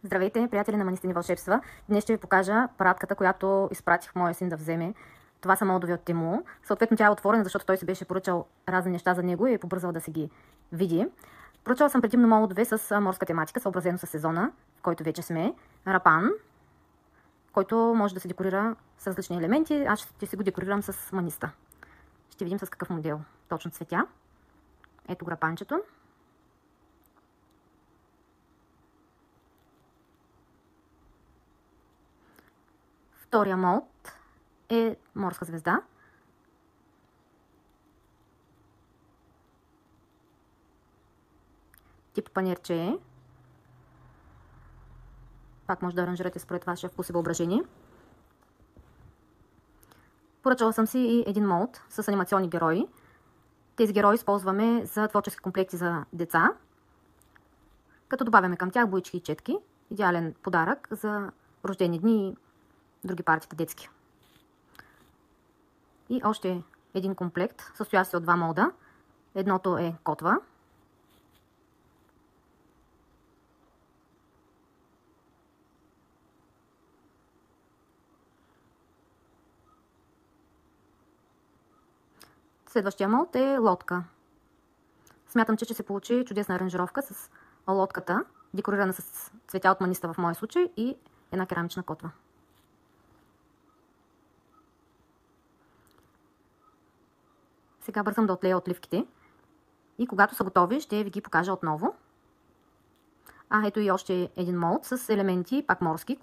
Здравейте, приятели на Манистини вълшебства! Днес ще ви покажа пратката, която изпратих моя син да вземе. Това са молдови от Тему. Съответно тя е отворена, защото той си беше поръчал разни неща за него и е побързал да си ги види. Поръчала съм предимно молдове с морска тематика, съобразено с сезона, в който вече сме. Рапан, който може да се декорира с различни елементи. Аз ще си го декорирам с маниста. Ще видим с какъв модел точно цветя. Ето рапанчето. Втория молд е морска звезда. Тип панерче е. Пак може да аранжирате според вашия вкус и въображение. Поръчала съм си и един молд с анимационни герои. Тези герои използваме за творчески комплекти за деца, като добавяме към тях боички и четки. Идеален подарък за рождени дни и други партита детски. И още един комплект, състоящ се от два молда. Едното е котва. Следващия молд е лодка. Смятам, че ще се получи чудесна аранжировка с лодката, декорирана с цветя от маниста в моя случай и една керамична котва. Сега бързам да отлея отливките и когато са готови, ще ви ги покажа отново. Ето и още един молд с елементи, пак морски,